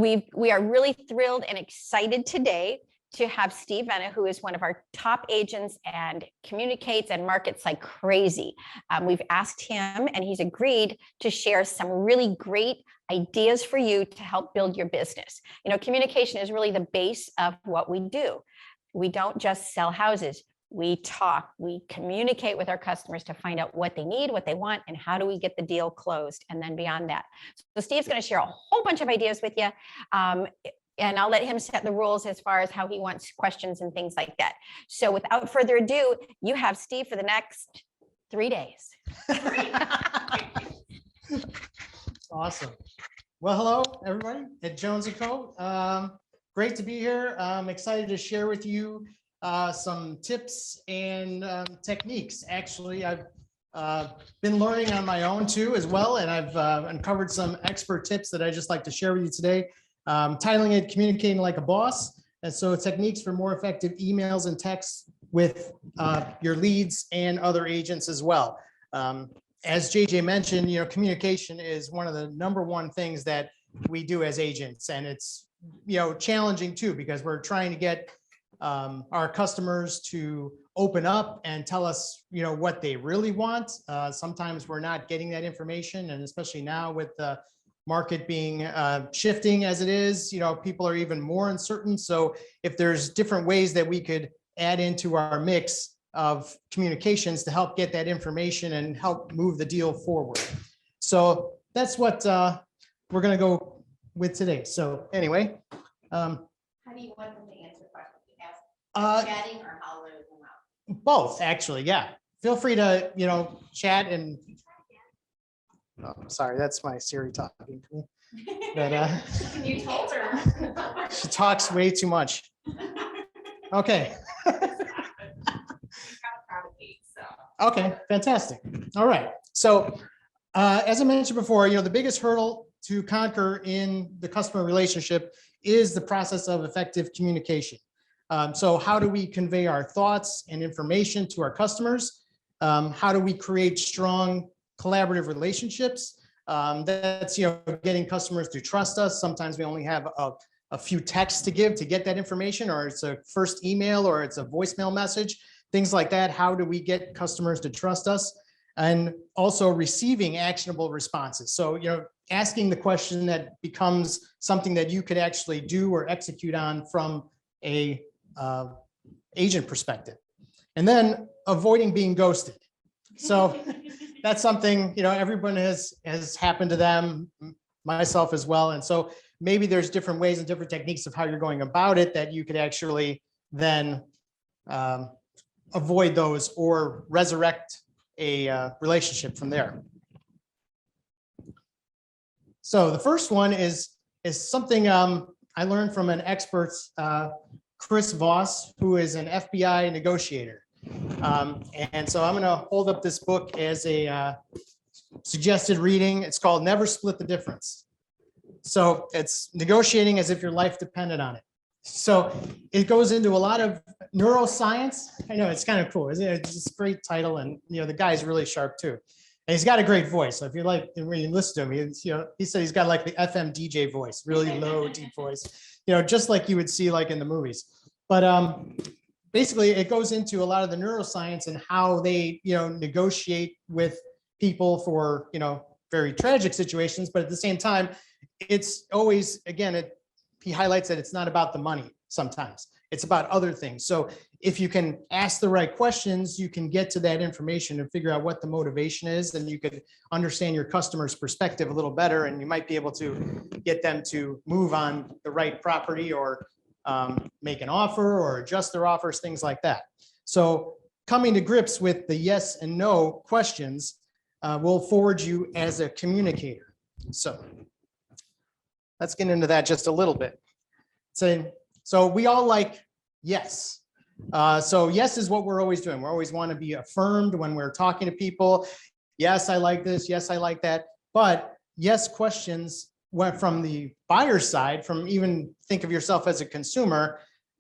We are really thrilled and excited today to have Steve Venna, who is one of our top agents and communicates and markets like crazy. We've asked him and he's agreed to share some really great ideas for you to help build your business. You know, communication is really the base of what we do. We don't just sell houses. We talk, we communicate with our customers to find out what they need, what they want, and how do we get the deal closed, and then beyond that. So Steve's going to share a whole bunch of ideas with you. And I'll let him set the rules as far as how he wants questions and things like that. So without further ado, you have Steve for the next 3 days. Awesome. Well, hello, everybody at Jones & Co. Great to be here. I'm excited to share with you some tips and techniques. Actually, I've been learning on my own too as well, and I've uncovered some expert tips that I just like to share with you today. Titling it Communicating Like a Boss. And so techniques for more effective emails and texts with your leads and other agents as well. As JJ mentioned, you know, communication is one of the #1 things that we do as agents. And it's, you know, challenging too, because we're trying to get our customers to open up and tell us, you know, what they really want. Sometimes we're not getting that information. And especially now with the market being shifting as it is, you know, people are even more uncertain. So if there's different ways that we could add into our mix of communications to help get that information and help move the deal forward. So that's what we're going to go with today. So anyway. How do you want them to answer questions? Chatting or how they come out? Both, actually, yeah. Feel free to, you know, chat and oh, sorry, that's my Siri talking to me. But, You told her. she talks way too much. Okay. Okay, fantastic. All right. So as I mentioned before, you know, the biggest hurdle to conquer in the customer relationship is the process of effective communication. So how do we convey our thoughts and information to our customers? How do we create strong collaborative relationships? That's, you know, getting customers to trust us. Sometimes we only have a few texts to give to get that information, or it's a first email, or it's a voicemail message, things like that. How do we get customers to trust us? And also receiving actionable responses. So, you know, asking the question that becomes something that you could actually do or execute on from a agent perspective. And then avoiding being ghosted. So that's something, you know, everyone has happened to them, myself as well. And so maybe there's different ways and different techniques of how you're going about it that you could actually then avoid those or resurrect a relationship from there. So the first one is something I learned from an expert, Chris Voss, who is an FBI negotiator. And so I'm going to hold up this book as a suggested reading. It's called Never Split the Difference. So it's negotiating as if your life depended on it. So it goes into a lot of neuroscience. I know it's kind of cool, isn't it? It's just a great title, and you know the guy's really sharp too, and he's got a great voice. So if you like, when you listen to him, he said he's got like the FM DJ voice, really low, deep voice, you know, just like you would see like in the movies. But basically, it goes into a lot of the neuroscience and how they, you know, negotiate with people for, you know, very tragic situations, but at the same time, it's always, again, he highlights that it's not about the money sometimes. It's about other things. So if you can ask the right questions, you can get to that information and figure out what the motivation is, and you could understand your customer's perspective a little better, and you might be able to get them to move on the right property or make an offer or adjust their offers, things like that. So coming to grips with the yes and no questions will forward you as a communicator. So let's get into that just a little bit. So we all like yes. So yes is what we're always doing. We always want to be affirmed when we're talking to people. Yes, I like this. Yes, I like that. But yes questions went from the buyer's side, from even think of yourself as a consumer,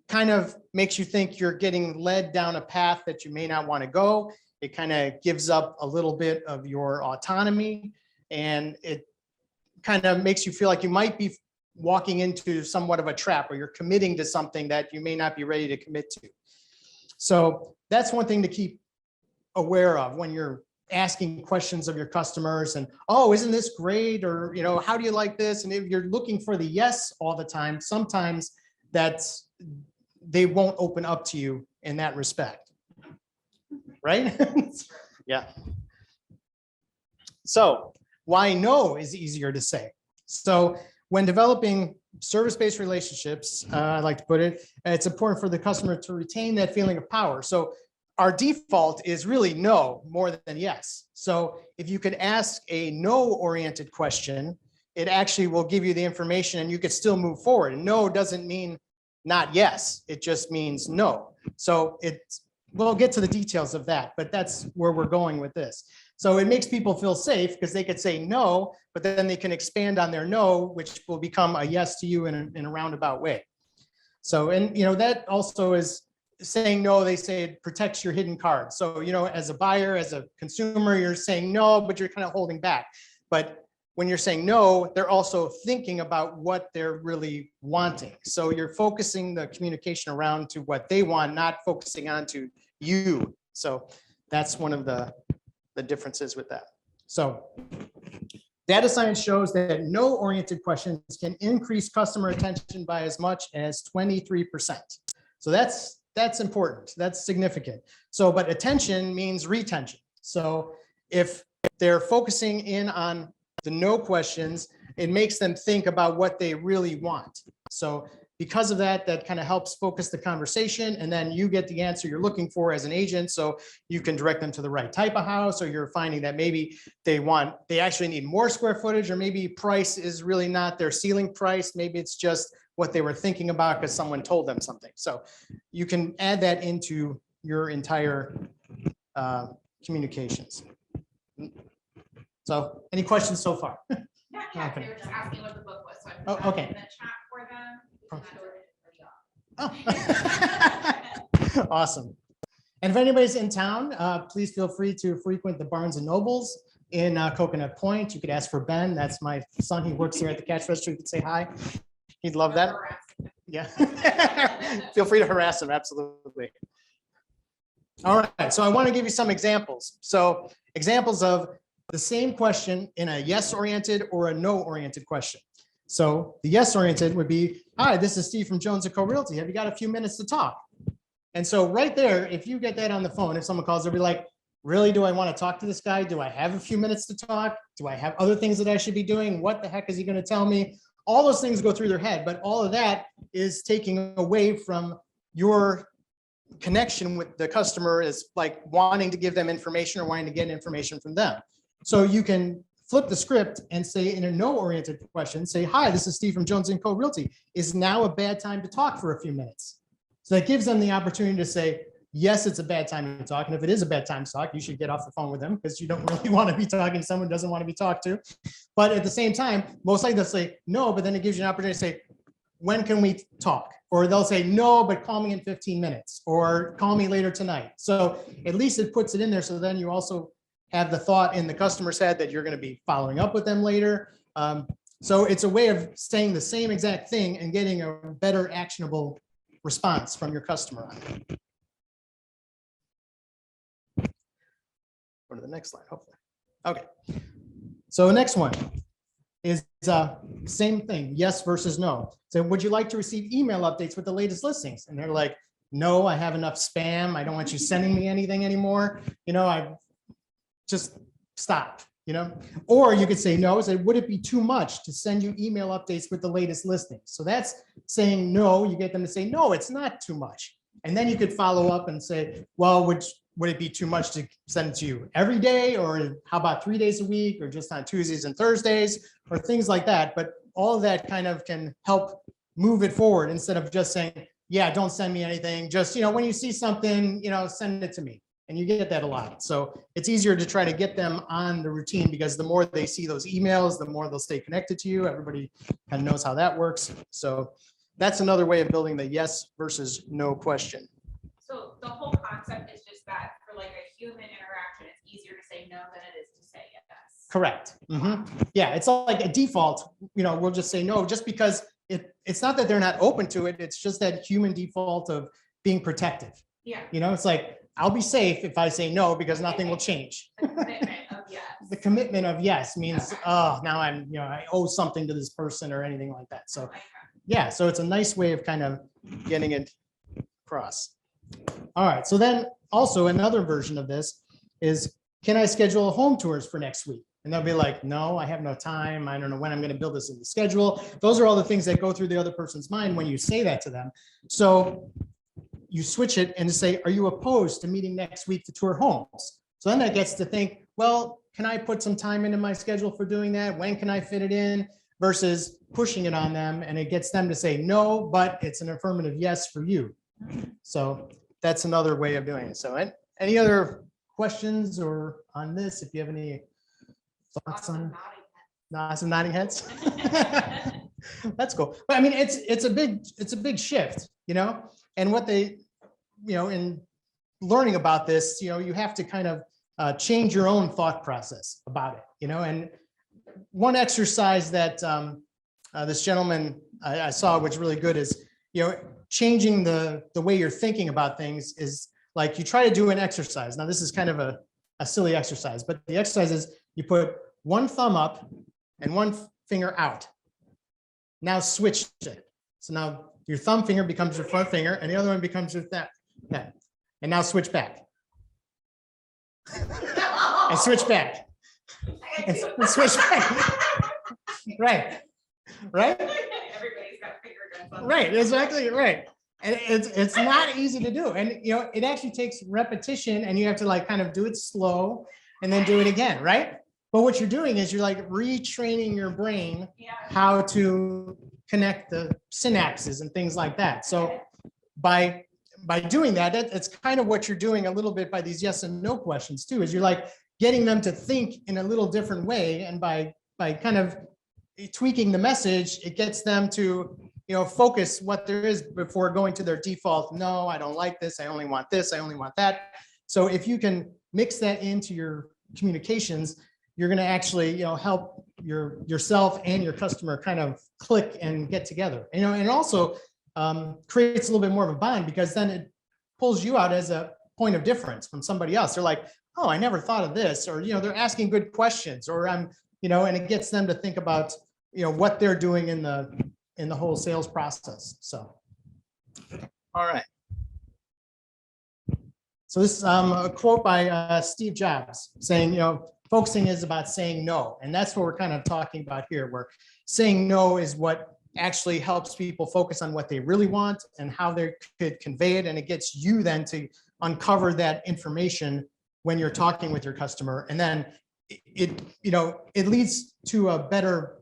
kind of makes you think you're getting led down a path that you may not want to go. It kind of gives up a little bit of your autonomy, and it kind of makes you feel like you might be walking into somewhat of a trap, or you're committing to something that you may not be ready to commit to. So that's one thing to keep aware of when you're asking questions of your customers and, oh, isn't this great? Or, how do you like this? And if you're looking for the yes all the time, sometimes they won't open up to you in that respect. Right? Yeah. So why no is easier to say. So when developing service-based relationships, I like to put it, it's important for the customer to retain that feeling of power. So our default is really no more than yes. So if you could ask a no-oriented question, it actually will give you the information and you could still move forward. And no doesn't mean not yes, it just means no. So we'll get to the details of that, but that's where we're going with this. So it makes people feel safe because they could say no, but then they can expand on their no, which will become a yes to you in a roundabout way. So, and that also is saying no, they say it protects your hidden cards. So, as a buyer, as a consumer, you're saying no, but you're kind of holding back. But when you're saying no, they're also thinking about what they're really wanting. So you're focusing the communication around to what they want, not focusing on to you. So that's one of the differences with that. So data science shows that no-oriented questions can increase customer attention by as much as 23%. So that's important. That's significant. So, but attention means retention. So if they're focusing in on the no questions, it makes them think about what they really want. So because of that, that kind of helps focus the conversation, and then you get the answer you're looking for as an agent. So you can direct them to the right type of house, or you're finding that maybe they actually need more square footage, or maybe price is really not their ceiling price. Maybe it's just what they were thinking about because someone told them something. So you can add that into your entire communications. So any questions so far? Not yet, Okay. they were just asking what the book was, so I Oh, put that okay. in the chat for them. Oh. Awesome. And if anybody's in town, please feel free to frequent the Barnes and Nobles in Coconut Point. You could ask for Ben. That's my son. He works here at the cash register. You could say hi. He'd love that. Yeah. Feel free to harass him. Absolutely. All right. So I want to give you some examples. So examples of the same question in a yes-oriented or a no-oriented question. So the yes-oriented would be, hi, this is Steve from Jones & Co Realty. Have you got a few minutes to talk? And so right there, if you get that on the phone, if someone calls, they'll be like, really, do I want to talk to this guy? Do I have a few minutes to talk? Do I have other things that I should be doing? What the heck is he going to tell me? All those things go through their head, but all of that is taking away from your connection with the customer, is like wanting to give them information or wanting to get information from them. So you can flip the script and say in a no-oriented question, say, hi, this is Steve from Jones & Co Realty. Is now a bad time to talk for a few minutes? So that gives them the opportunity to say, yes, it's a bad time to talk. And if it is a bad time to talk, you should get off the phone with them because you don't really want to be talking to someone who doesn't want to be talked to. But at the same time, most likely they'll say no, but then it gives you an opportunity to say, when can we talk? Or they'll say, no, but call me in 15 minutes or call me later tonight. So at least it puts it in there. So then you also have the thought in the customer's head that you're going to be following up with them later. So it's a way of saying the same exact thing and getting a better actionable response from your customer on it. Go to the next slide, hopefully. Okay. So the next one is same thing, yes versus no. So would you like to receive email updates with the latest listings? And they're like, no, I have enough spam. I don't want you sending me anything anymore. I just stop, or you could say no, say, would it be too much to send you email updates with the latest listings? So that's saying no, you get them to say, no, it's not too much. And then you could follow up and say, well, would it be too much to send it to you every day? Or how about 3 days a week, or just on Tuesdays and Thursdays, or things like that. But all of that kind of can help move it forward instead of just saying, yeah, don't send me anything. Just, when you see something, send it to me. And you get that a lot. So it's easier to try to get them on the routine because the more they see those emails, the more they'll stay connected to you. Everybody kind of knows how that works. So that's another way of building the yes versus no question. So the whole concept is just that for like a human interaction, it's easier to say no than it is to say yes. Correct. Yeah, it's like a default, we'll just say no, just because it's not that they're not open to it. It's just that human default of being protective. Yeah. It's like, I'll be safe if I say no, because nothing will change. The commitment of yes. The commitment of yes means, oh, now I owe something to this person or anything like that. So, yeah, so it's a nice way of kind of getting it across. All right, so then also another version of this is, can I schedule home tours for next week? And they'll be like, no, I have no time. I don't know when I'm going to build this in the schedule. Those are all the things that go through the other person's mind when you say that to them. So you switch it and say, are you opposed to meeting next week to tour homes? So then that gets to think, well, can I put some time into my schedule for doing that? When can I fit it in? Versus pushing it on them, and it gets them to say no, but it's an affirmative yes for you. So that's another way of doing it. So any other questions or on this, if you have any thoughts on some nodding heads? That's cool. But I mean, it's a big shift, and what they, in learning about this, you have to kind of change your own thought process about it, and one exercise that this gentleman I saw, which is really good, is, changing the way you're thinking about things is like, you try to do an exercise. Now, this is kind of a silly exercise, but the exercise is you put one thumb up and one finger out. Now switch it. So now your thumb finger becomes your front finger and the other one becomes your that. And now switch back. And switch back. And switch back. Right. Everybody's got finger guns on. Right, exactly, right. And it's not easy to do. And it actually takes repetition, and you have to like kind of do it slow and then do it again, right? But what you're doing is you're like retraining your brain how to connect the synapses and things like that. So by doing that, it's kind of what you're doing a little bit by these yes and no questions too, is you're like getting them to think in a little different way. And by kind of tweaking the message, it gets them to, focus what there is before going to their default. No, I don't like this. I only want this. I only want that. So if you can mix that into your communications, you're going to actually, help yourself and your customer kind of click and get together. And it also creates a little bit more of a bond, because then it pulls you out as a point of difference from somebody else. They're like, oh, I never thought of this, or, they're asking good questions, or and it gets them to think about, what they're doing in the whole sales process. So, all right. So this is a quote by Steve Jobs saying, focusing is about saying no. And that's what we're kind of talking about here, where saying no is what actually helps people focus on what they really want and how they could convey it. And it gets you then to uncover that information when you're talking with your customer. And then it leads to a better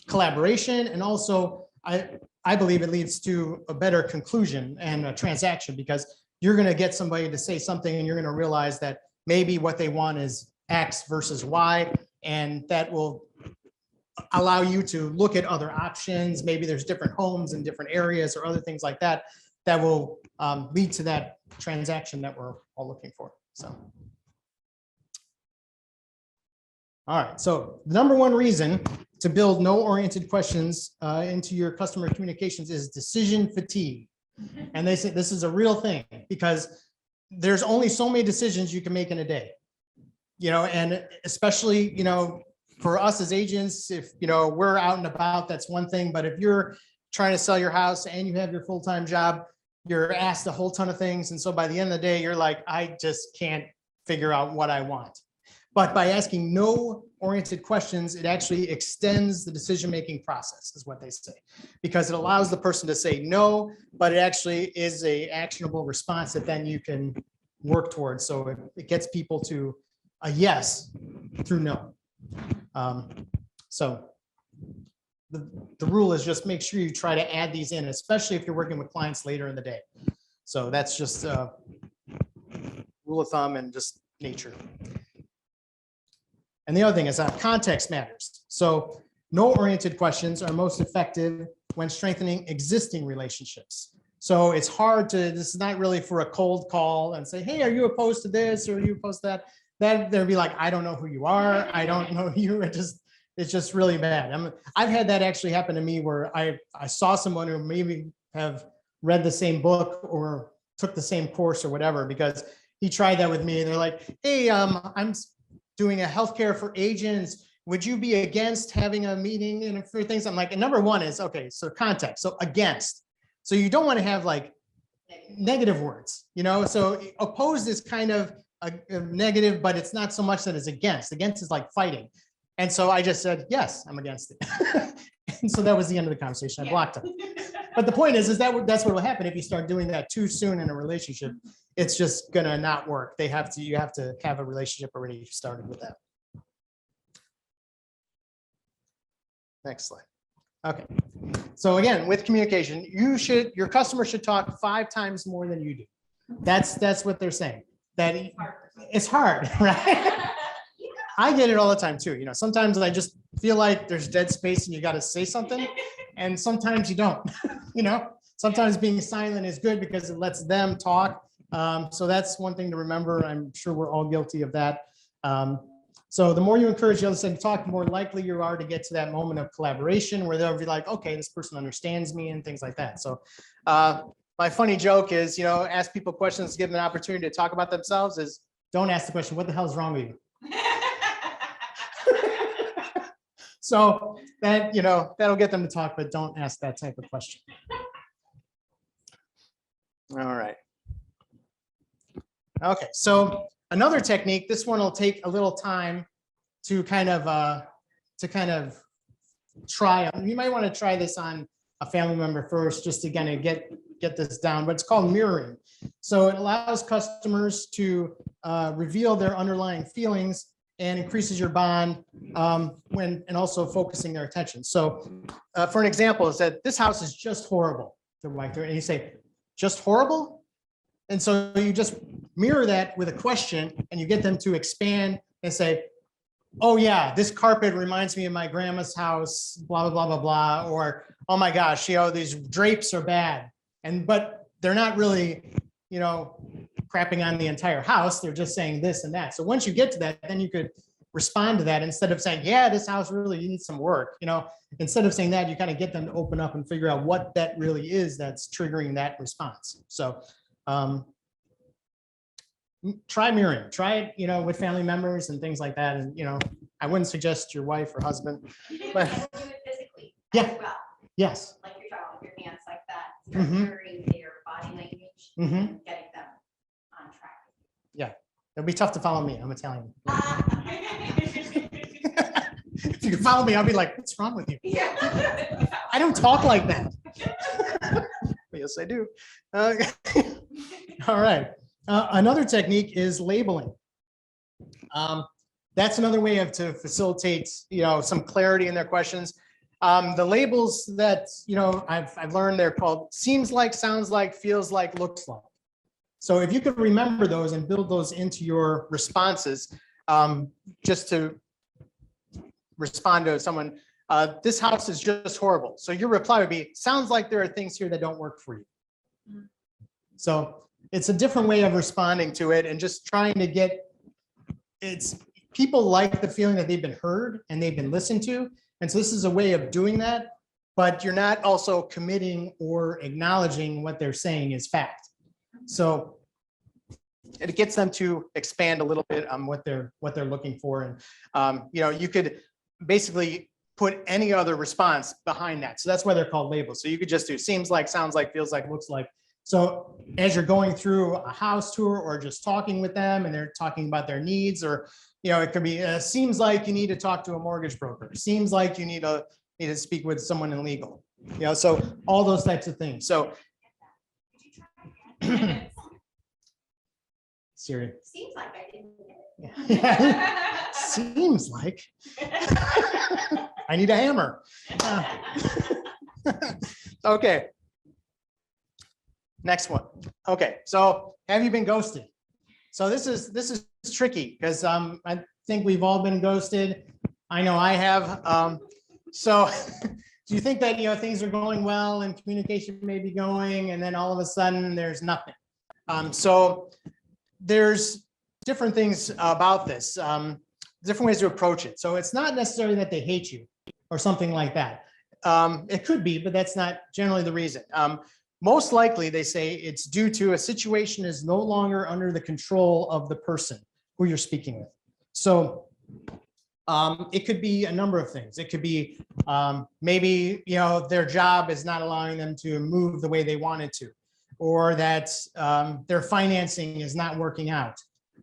collaboration. And also, I believe it leads to a better conclusion and a transaction, because you're going to get somebody to say something and you're going to realize that maybe what they want is X versus Y, and that will allow you to look at other options. Maybe there's different homes in different areas or other things like that, that will lead to that transaction that we're all looking for. So, all right. So the number one reason to build no-oriented questions into your customer communications is decision fatigue. And they say this is a real thing, because there's only so many decisions you can make in a day, and especially, for us as agents, if, we're out and about, that's one thing. But if you're trying to sell your house and you have your full-time job, you're asked a whole ton of things. And so by the end of the day, you're like, I just can't figure out what I want. But by asking no-oriented questions, it actually extends the decision-making process, is what they say, because it allows the person to say no, but it actually is a actionable response that then you can work towards. So it gets people to a yes through no. So the rule is just make sure you try to add these in, especially if you're working with clients later in the day. So that's just a rule of thumb and just nature. And the other thing is that context matters. So no-oriented questions are most effective when strengthening existing relationships. So it's hard to, this is not really for a cold call and say, hey, are you opposed to this? Or are you opposed to that? that they'll be like, I don't know who you are. I don't know you. It's just really bad. I've had that actually happen to me where I saw someone who maybe have read the same book or took the same course or whatever, because he tried that with me. And they're like, hey, I'm doing a healthcare for agents. Would you be against having a meeting and for things? I'm like, and number one is, okay, so context. So against. So you don't want to have like negative words, so opposed is kind of a negative, but it's not so much that it's against. Against is like fighting. And so I just said, yes, I'm against it. And so that was the end of the conversation. I blocked him. But the point is that's what will happen if you start doing that too soon in a relationship. It's just gonna not work. You have to have a relationship already started with that. Next slide. Okay. So again, with communication, your customer should talk 5 times more than you do. That's what they're saying. That it's hard, right? I get it all the time too. Sometimes I just feel like there's dead space and you got to say something, and sometimes you don't. Sometimes being silent is good because it lets them talk. So that's one thing to remember. I'm sure we're all guilty of that. So the more you encourage the other side to talk, the more likely you are to get to that moment of collaboration where they'll be like, okay, this person understands me and things like that. So my funny joke is, ask people questions, give them an opportunity to talk about themselves, is don't ask the question, what the hell is wrong with you? So that, that'll get them to talk, but don't ask that type of question. All right. Okay, so another technique, this one will take a little time to kind of try. You might want to try this on a family member first, just to kind of get this down, but it's called mirroring. So it allows customers to reveal their underlying feelings and increases your bond and also focusing their attention. So for an example, is that this house is just horrible. And you say, just horrible? And so you just mirror that with a question and you get them to expand and say, oh yeah, this carpet reminds me of my grandma's house, blah, blah, blah, blah, blah. Or, oh my gosh, these drapes are bad. But they're not really, crapping on the entire house. They're just saying this and that. So once you get to that, then you could respond to that instead of saying, yeah, this house really needs some work. Instead of saying that, you kind of get them to open up and figure out what that really is that's triggering that response. So try mirroring, try it, with family members and things like that. And, I wouldn't suggest your wife or husband, but do it physically. Yeah. As well, yes. like you're talking with your hands like that, Mhm. mirroring their body language, Mhm. and getting them on track. It'll be tough to follow me. I'm Italian. If you can follow me, I'll be like, what's wrong with you? I don't talk like that. Yes, I do. All right. Another technique is labeling. That's another way to facilitate, some clarity in their questions. The labels that, I've learned, they're called seems like, sounds like, feels like, looks like. So if you could remember those and build those into your responses, just to respond to someone, this house is just horrible. So your reply would be, sounds like there are things here that don't work for you. So it's a different way of responding to it and just trying to people like the feeling that they've been heard and they've been listened to. And so this is a way of doing that, but you're not also committing or acknowledging what they're saying is fact. So it gets them to expand a little bit on what they're looking for. And, you could basically put any other response behind that. So that's why they're called labels. So you could just do seems like, sounds like, feels like, looks like. So as you're going through a house tour or just talking with them and they're talking about their needs, or, it could be, seems like you need to talk to a mortgage broker. Seems like you need to speak with someone in legal, so all those types of things. So Siri. Seems like I didn't get it. Yeah. Seems like I need a hammer. Okay. Next one. Okay. So have you been ghosted? So this is tricky because I think we've all been ghosted. I know I have. So do you think that things are going well and communication may be going, and then all of a sudden there's nothing? So there's different things about this, different ways to approach it. So it's not necessarily that they hate you or something like that. It could be, but that's not generally the reason. Most likely, they say it's due to a situation is no longer under the control of the person who you're speaking with. So it could be a number of things. It could be maybe, their job is not allowing them to move the way they wanted to, or that their financing is not working out,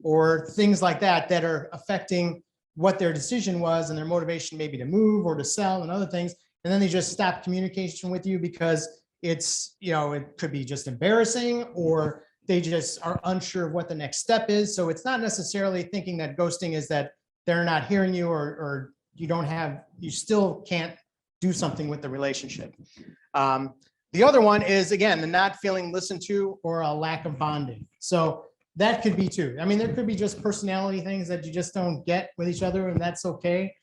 or things like that that are affecting what their decision was and their motivation maybe to move or to sell and other things. And then they just stop communication with you because it's, it could be just embarrassing, or they just are unsure of what the next step is. So it's not necessarily thinking that ghosting is that they're not hearing you, or you still can't do something with the relationship. The other one is, again, the not feeling listened to or a lack of bonding. So that could be too. I mean, there could be just personality things that you just don't get with each other, and that's okay.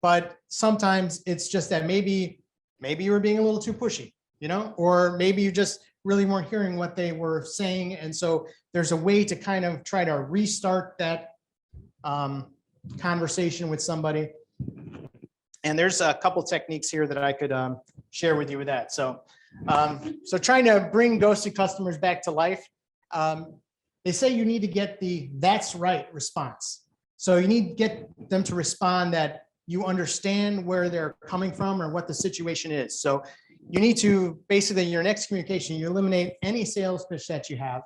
But sometimes it's just that maybe you were being a little too pushy, or maybe you just really weren't hearing what they were saying. And so there's a way to kind of try to restart that conversation with somebody. And there's a couple techniques here that I could share with you with that. So, so trying to bring ghosted customers back to life. They say you need to get the "that's right" response. So you need to get them to respond that you understand where they're coming from or what the situation is. So you need to basically, your next communication, you eliminate any sales pitch that you have,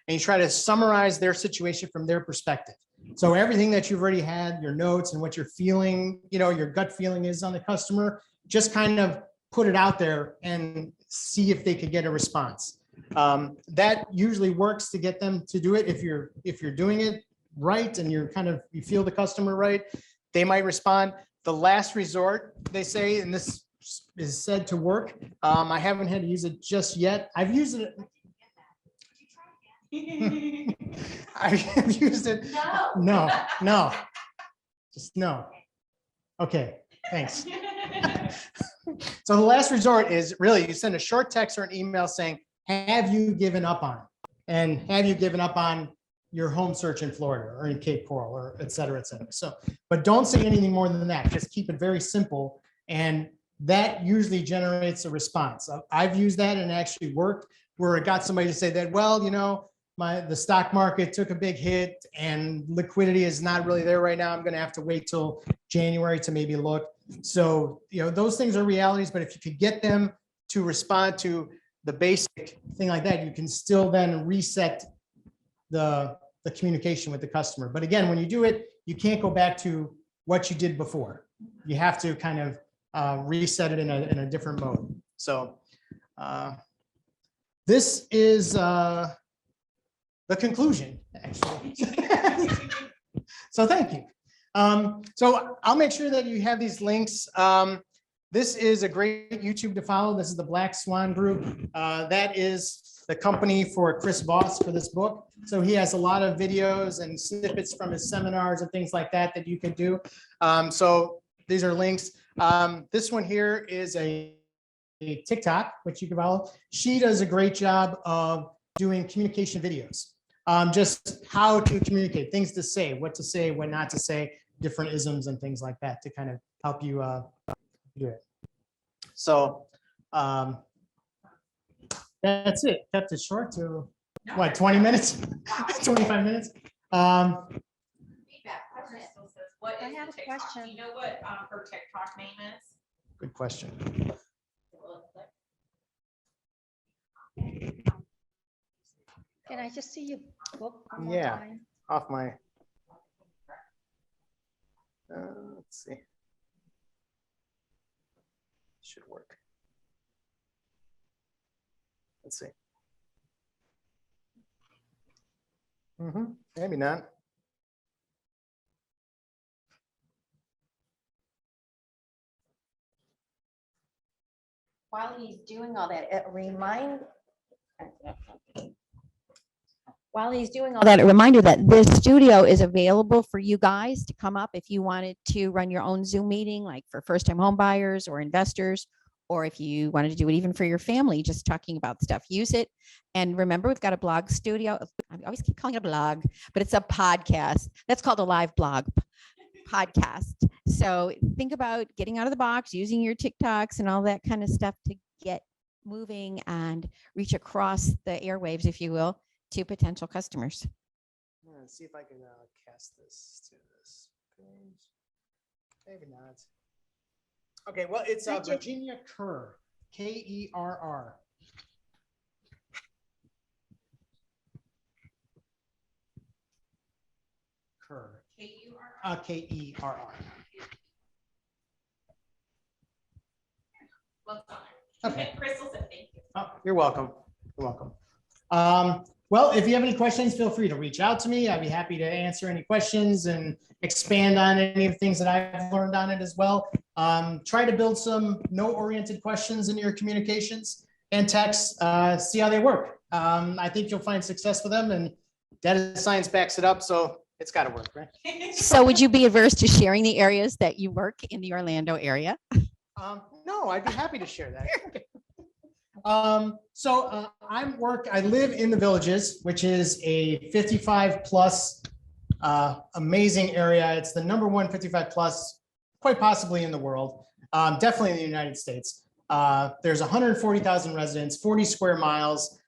and you try to summarize their situation from their perspective. So everything that you've already had, your notes and what you're feeling, your gut feeling is on the customer, just kind of put it out there and see if they could get a response. That usually works to get them to do it. If you're doing it right and you feel the customer right, they might respond. The last resort, they say, and this is said to work. I haven't had to use it just yet. I've used it. I've used it. No. Just no. Okay, thanks. So the last resort is really you send a short text or an email saying, "Have you given up on it?" And have you given up on your home search in Florida or in Cape Coral, or et cetera, et cetera. So, but don't say anything more than that. Just keep it very simple. And that usually generates a response. I've used that and it actually worked, where it got somebody to say that, well, the stock market took a big hit and liquidity is not really there right now. I'm going to have to wait till January to maybe look. So, those things are realities, but if you could get them to respond to the basic thing like that, you can still then reset the communication with the customer. But again, when you do it, you can't go back to what you did before. You have to kind of reset it in a different mode. So this is the conclusion, actually. So thank you. So I'll make sure that you have these links. This is a great YouTube to follow. This is the Black Swan Group. That is the company for Chris Voss for this book. So he has a lot of videos and snippets from his seminars and things like that you can do. So these are links. This one here is a TikTok, which you can follow. She does a great job of doing communication videos. Just how to communicate, things to say, what not to say, different isms and things like that to kind of help you do it. So that's it. Kept it short to what, 20 minutes, 25 minutes. Feedback. Crystal says, what I is have the a TikTok? question. Do you know what her TikTok name is? Good question. Can I just see your book one more Yeah. time? Off my. Let's see. Should work. Let's see. Maybe not. While he's doing all that, a reminder that this studio is available for you guys to come up if you wanted to run your own Zoom meeting, like for first-time home buyers or investors, or if you wanted to do it even for your family, just talking about stuff, use it. And remember, we've got a blog studio. I always keep calling it a blog, but it's a podcast. That's called a live blog podcast. So think about getting out of the box, using your TikToks and all that kind of stuff to get moving and reach across the airwaves, if you will, to potential customers. Let's see if I can cast this to this page. Maybe not. Okay, well, it's Virginia Kerr, Kerr. Kerr. K-U-R-R. Kerr. Well done. Okay. Crystal said thank you. Oh, you're welcome. You're welcome. Well, if you have any questions, feel free to reach out to me. I'd be happy to answer any questions and expand on any of the things that I've learned on it as well. Try to build some note-oriented questions in your communications and texts, see how they work. I think you'll find success with them, and data science backs it up, so it's got to work, right? So would you be averse to sharing the areas that you work in the Orlando area? No, I'd be happy to share that. I live in the Villages, which is a 55 plus amazing area. It's the #1 55 plus, quite possibly in the world, definitely in the United States. There's 140,000 residents, 40 square miles,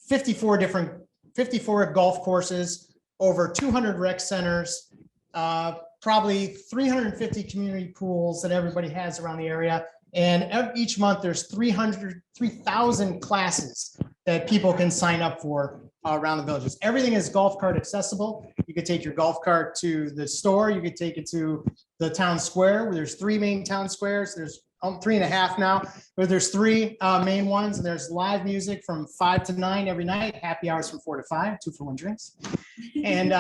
54 golf courses, over 200 rec centers, probably 350 community pools that everybody has around the area. And each month there's 3,000 classes that people can sign up for around the Villages. Everything is golf cart accessible. You could take your golf cart to the store. You could take it to the town square, where there's 3 main town squares. There's 3.5 now, but there's 3 main ones. And there's live music from 5 to 9 every night. Happy hours from 4 to 5, 2-for-1 drinks. And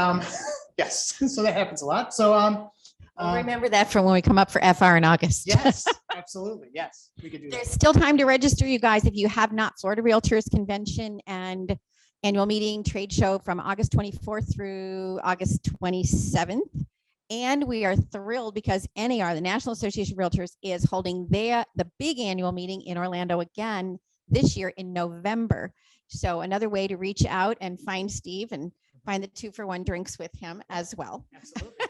yes, so that happens a lot. So We'll remember that from when we come up for FR in August. yes, absolutely. Yes, we could do that. There's still time to register, you guys, if you have not. Florida Realtors Convention and Annual Meeting Trade Show from August 24th through August 27th. And we are thrilled because NAR, the National Association of Realtors, is holding the big annual meeting in Orlando again this year in November. So another way to reach out and find Steve and find the 2-for-1 drinks with him as well. Absolutely.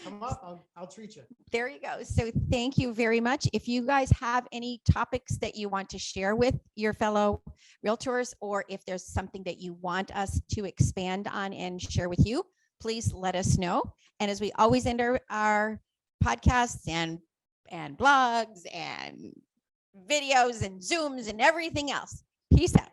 Come up, I'll treat you. There you go. So thank you very much. If you guys have any topics that you want to share with your fellow realtors, or if there's something that you want us to expand on and share with you, please let us know. And as we always end our podcasts and blogs and videos and Zooms and everything else, peace out.